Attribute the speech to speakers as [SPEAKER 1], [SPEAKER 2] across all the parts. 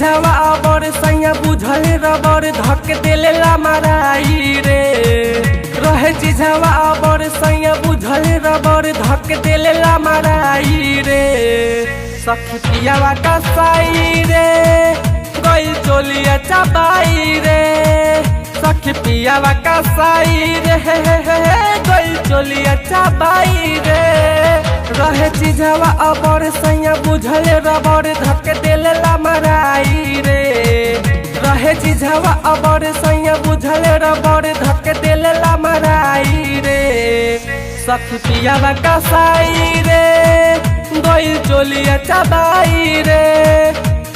[SPEAKER 1] चिझवा अबर सैया बुझल रबर धक देला माराई रे। रहे चिझवा अबर सैया बुझल रबर धक देला माराई रे। सखी पियावा कसाई रे गइल चोलिया चबाई रे। सखी पियावा कसाई रे गइल चोलिया चबाई रे। रहे चिझवा अबर सैया बुझल रबर धक देला माराई रे। रहे चिझवा अबर सैया बुझल रबर धक देला माराई रे। सखी पियावा कसाई रे गइल चोलिया चबाई रे।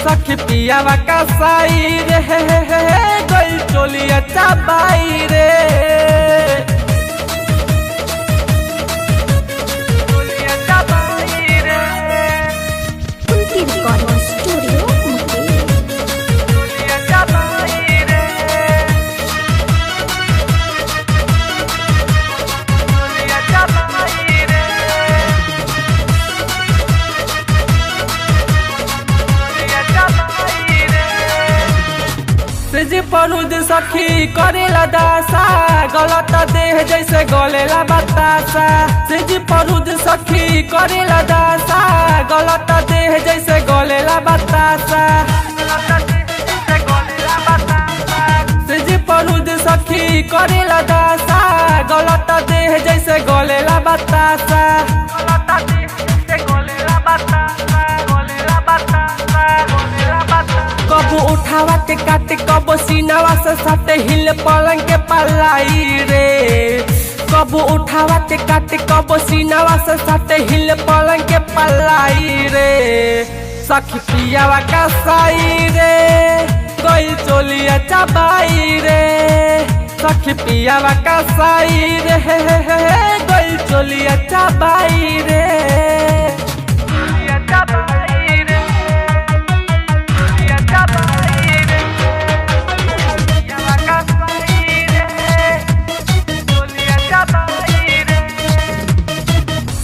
[SPEAKER 1] सखी पियावा कसाई रे गइल चोलिया चबाई रे। जी परुद सखी करेला दासा गलत देह जैसे गलेला बतासा। जी परुद सखी करेला दासा गलत देह जैसे गलेला बतासा। जी परुद सखी करेला दासा गलत देह जैसे गलेला बतासा। कबू उठावा के काटे कबू सीनावा से सटे हिल पलंग के पलाई रे। कबू उठावा के काटे कबू सीनावा से सटे हिल पलंग के पलाई रे। सखी पियावा कसाई रे गइल चोलिया चबाई रे। सखी पियावा कसाई रे गइल चोलिया चबाई रे।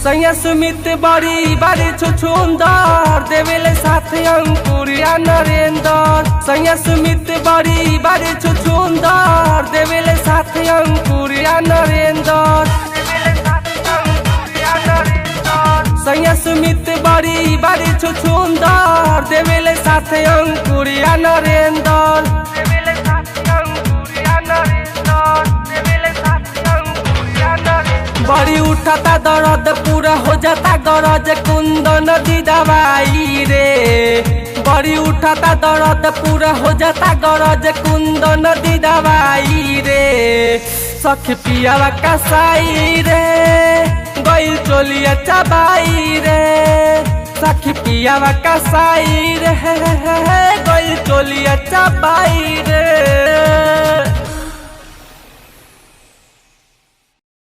[SPEAKER 1] सैया सुमित बड़ी बड़ी छुछुंदर देवेले साथ अंकुरिया नरेंदर। सैया सुमित बड़ी बड़ी छुछुंदर देवेले साथ अंकुरिया नरेंदर। सैया सुमित बड़ी बड़ी छुछुंदर देवेले साथ अंकुरिया नरेंदर। बड़ी उठाता दर्द पूरा हो जाता गरज कुंदन दी दवाई रे। बड़ी उठाता दर्द पूरा हो जाता गरज कुंदन दी दवाई रे। सखी पियावा कसाई रे गइल चोलिया चबाई रे। सखी पियावा कसाई रे गइल चोलिया चबाई रे।